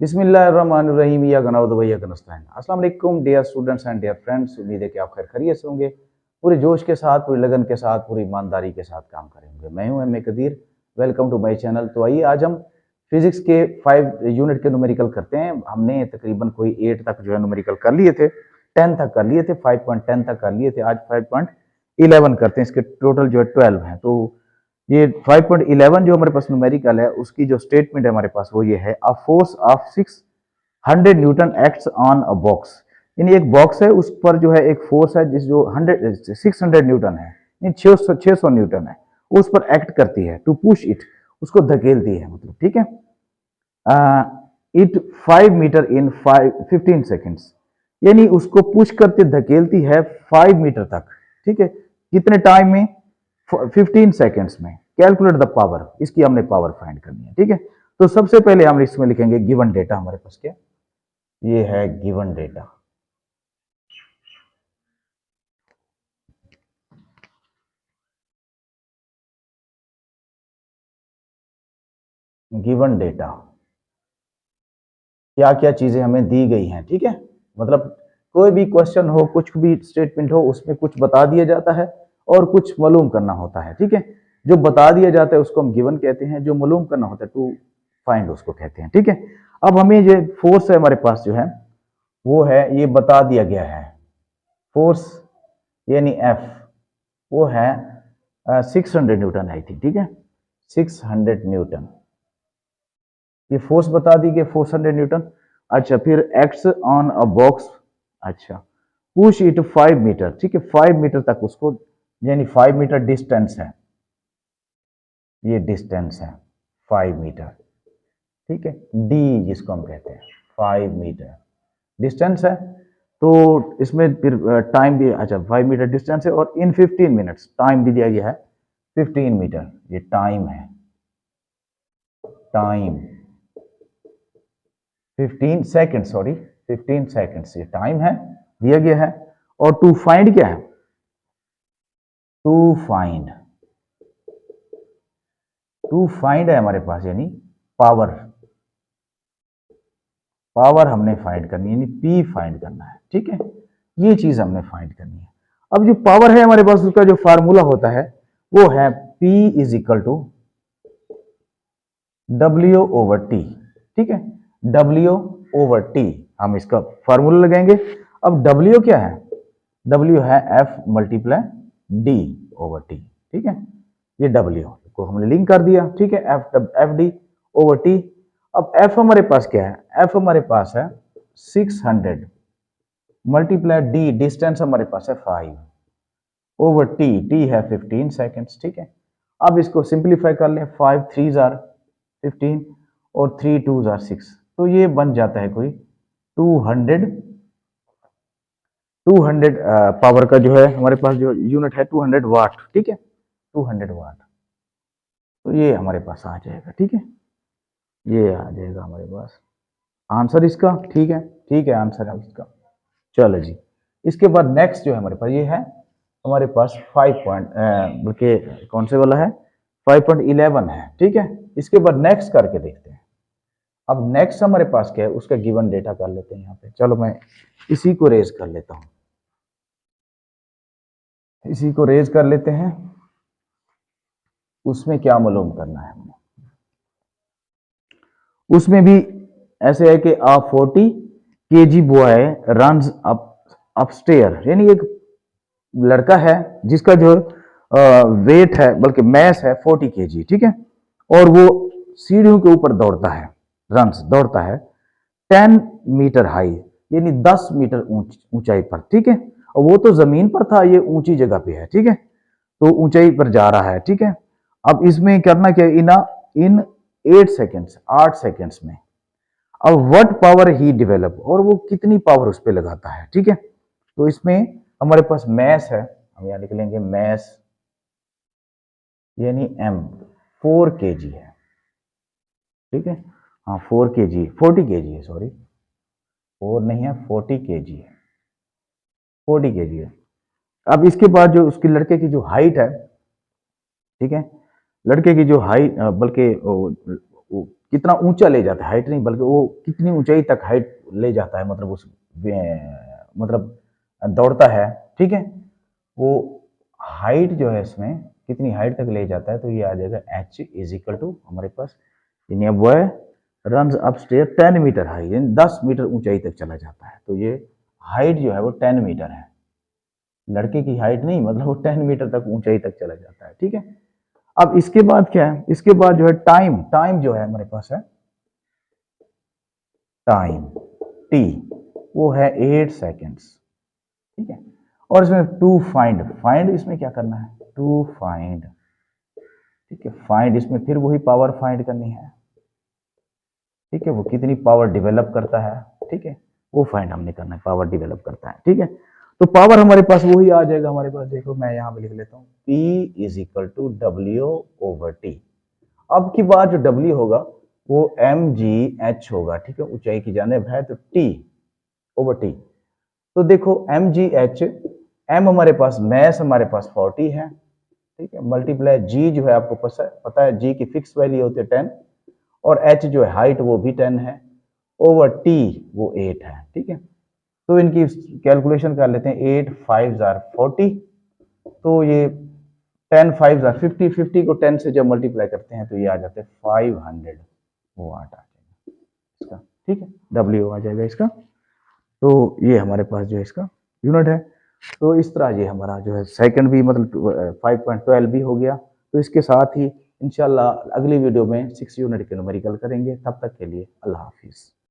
बिस्मिल्लाहिर्रहमानिर्रहीम या गनाउद भैया गनस्ताइन। अस्सलाम वालेकुम dear students and dear friends. उम्मीद है कि आप खैर खैरियत से होंगे। पूरे जोश के साथ, पूरी लगन के साथ, पूरी ईमानदारी के साथ काम करेंगे। मैं हूं M A Kadir. Welcome to my channel. तो आइए आज हम फिजिक्स के 5 यूनिट के न्यूमेरिकल करते हैं। हमने तकरीबन कोई 8 तक जो है न्यूमेरिकल कर लिए थे, 10 तक कर लिए थे, 5.10 तक कर लिए थे। आज 5.11 करते हैं। इसके टोटल जो है 12 हैं। तो ये 5.11 जो हमारे पास न्यूमेरिकल है, उसकी जो स्टेटमेंट है हमारे पास वो ये है, a force of 600 Newton acts on a box. यानी एक बॉक्स है, उस पर जो है एक फोर्स है जिस जो 600 न्यूटन है, यानी 600 न्यूटन है, उस पर एक्ट करती है। टू पुश इट, उसको धकेलती है, मतलब ठीक है। इट 5 मीटर इन 15 सेकेंड्स, यानी उसको पुश करके धकेलती है 5 मीटर तक, ठीक है। कितने टाइम में? 15 सेकेंड्स में। कैलकुलेट द पावर, इसकी हमने पावर फाइंड करनी है, ठीक है। तो सबसे पहले हम इसमें लिखेंगे गिवन डेटा। हमारे पास क्या ये है? Given data. गिवन डेटा, क्या क्या चीजें हमें दी गई हैं, ठीक है। मतलब कोई भी क्वेश्चन हो, कुछ भी स्टेटमेंट हो, उसमें कुछ बता दिया जाता है और कुछ मालूम करना होता है, ठीक है। जो बता दिया जाता है उसको हम गिवन कहते हैं, जो मालूम करना होता है टू फाइंड उसको कहते हैं, ठीक है। अब हमें ये फोर्स है हमारे पास जो है वो है, ये बता दिया गया है। फोर्स यानी एफ, वो है 600 न्यूटन आई थी, ठीक है। 600 न्यूटन, ये फोर्स बता दी गई, 400 न्यूटन। अच्छा, फिर एक्स ऑन अ बॉक्स। अच्छा, पुश इट 5 मीटर, ठीक है। 5 मीटर तक उसको, यानी 5 मीटर डिस्टेंस है, ये डिस्टेंस है 5 मीटर, ठीक है। डी जिसको हम कहते हैं, 5 मीटर डिस्टेंस है। तो इसमें फिर टाइम भी, अच्छा 5 मीटर डिस्टेंस है और इन 15 मिनट्स टाइम भी दिया गया है 15 मीटर, ये टाइम है। टाइम 15 सेकेंड, सॉरी 15 सेकेंड्स ये टाइम है, दिया गया है। और टू फाइंड क्या है? टू फाइंड, टू फाइंड है हमारे पास, यानी पावर। पावर हमने फाइंड करनी है, यानी पी फाइंड करना है, ठीक है। ये चीज हमने फाइंड करनी है। अब जो पावर है हमारे पास, उसका जो फार्मूला होता है वो है P is equal to W over T, ठीक है। W ओवर टी, हम इसका फार्मूला लगाएंगे। अब W क्या है? W है F multiply D over T, ठीक है। ये W को हमने लिंक कर दिया, ठीक है। F D over T. अब F हमारे पास क्या है? F हमारे पास है 600 मल्टीप्लाई D, डिस्टेंस हमारे पास है 5 ओवर टी, टी है 15 सेकेंड्स, ठीक है। अब इसको सिंप्लीफाई कर लें, 5 3 जार 15 और 3 2 जार 6, तो ये बन जाता है कोई 200 पावर का जो है हमारे पास जो यूनिट है 200 वाट, ठीक है। 200 वाट, तो ये हमारे पास आ जाएगा, ठीक है। ये आ जाएगा हमारे पास आंसर इसका, ठीक है। ठीक है, आंसर है इसका। चलो जी, इसके बाद नेक्स्ट जो है हमारे पास ये है, हमारे पास 5 पॉइंट, बल्कि कौन से वाला है? 5.11 है, ठीक है। इसके बाद नेक्स्ट करके देखते हैं। अब नेक्स्ट हमारे पास क्या है, उसका गिवन डेटा कर लेते हैं यहाँ पे। चलो मैं इसी को रेज कर लेता हूँ, इसी को रेज कर लेते हैं। उसमें क्या मालूम करना है हमें? उसमें भी ऐसे है कि a 40 kg boy runs upstair, यानी एक लड़का है जिसका जो वेट है, बल्कि मैस है 40 kg, ठीक है। और वो सीढ़ियों के ऊपर दौड़ता है, रन्स दौड़ता है 10 मीटर हाई, यानी 10 मीटर ऊंचाई पर, ठीक है। और वो तो जमीन पर था, ये ऊंची जगह पे है, ठीक है। तो ऊंचाई पर जा रहा है, ठीक है। अब इसमें करना क्या? इन 8 सेकेंड्स, 8 सेकेंड्स में। अब व्हाट पावर ही डेवलप, और वो कितनी पावर उस पर लगाता है, ठीक है। तो इसमें हमारे पास मैस है, हम यहां लिख लेंगे मैस, यानी m 4 kg है, ठीक है। हाँ 4 kg, 40 kg है, सॉरी 4 नहीं है, 40 kg है, 40 kg है। अब इसके बाद जो उसकी लड़के की जो हाइट है, ठीक है, लड़के की जो हाइट, बल्कि कितना ऊंचा ले जाता है, हाइट नहीं बल्कि वो कितनी ऊंचाई तक हाइट ले जाता है, मतलब उस मतलब दौड़ता है, ठीक है। वो हाइट जो है इसमें कितनी हाइट तक ले जाता है, तो ये आ जाएगा h इज इक्वल टू हमारे पास boy run upstair 10 meter high, यानी 10 मीटर ऊंचाई तक चला जाता है। तो ये हाइट जो है वो 10 मीटर है, लड़के की हाइट नहीं, मतलब वो 10 मीटर तक ऊंचाई तक चला जाता है, ठीक है। अब इसके बाद क्या है, इसके बाद जो है टाइम, टाइम जो है हमारे पास है टाइम टी, वो है 8 सेकेंड्स, ठीक है। और इसमें टू फाइंड, फाइंड इसमें क्या करना है, टू फाइंड, ठीक है। फाइंड इसमें फिर वही पावर फाइंड करनी है, ठीक है। वो कितनी पावर डेवलप करता है, ठीक है, वो फाइंड हमने करना है, पावर डेवलप करता है, ठीक है। तो पावर हमारे पास वही आ जाएगा हमारे पास, देखो मैं यहाँ पे लिख लेता हूँ, P is equal to W over T. अब की बार जो W होगा वो mgh होगा, ठीक है, ऊंचाई की जानिब है, तो T ओवर टी। तो देखो mgh, m हमारे पास मैस हमारे पास 40 है, ठीक है, मल्टीप्लाई g जो है आपको पता है g की फिक्स वैल्यू होती है 10, और h जो है हाइट वो भी 10 है, ओवर t वो 8 है, ठीक है। तो इनकी कैलकुलेशन कर लेते हैं, 8 5 आर 40, तो ये 10 5 आर 50, 50 को 10 से जब मल्टीप्लाई करते हैं तो ये आ जाते हैं 500 वाट आ जाएगा इसका, ठीक है, W आ जाएगा इसका। तो ये हमारे पास जो है इसका यूनिट है। तो इस तरह ये हमारा जो है सेकंड भी मतलब 5.12 भी हो गया। तो इसके साथ ही इंशाल्लाह अगली वीडियो में 6 यूनिट के न्यूमेरिकल करेंगे। तब तक के लिए अल्लाह हाफिज़।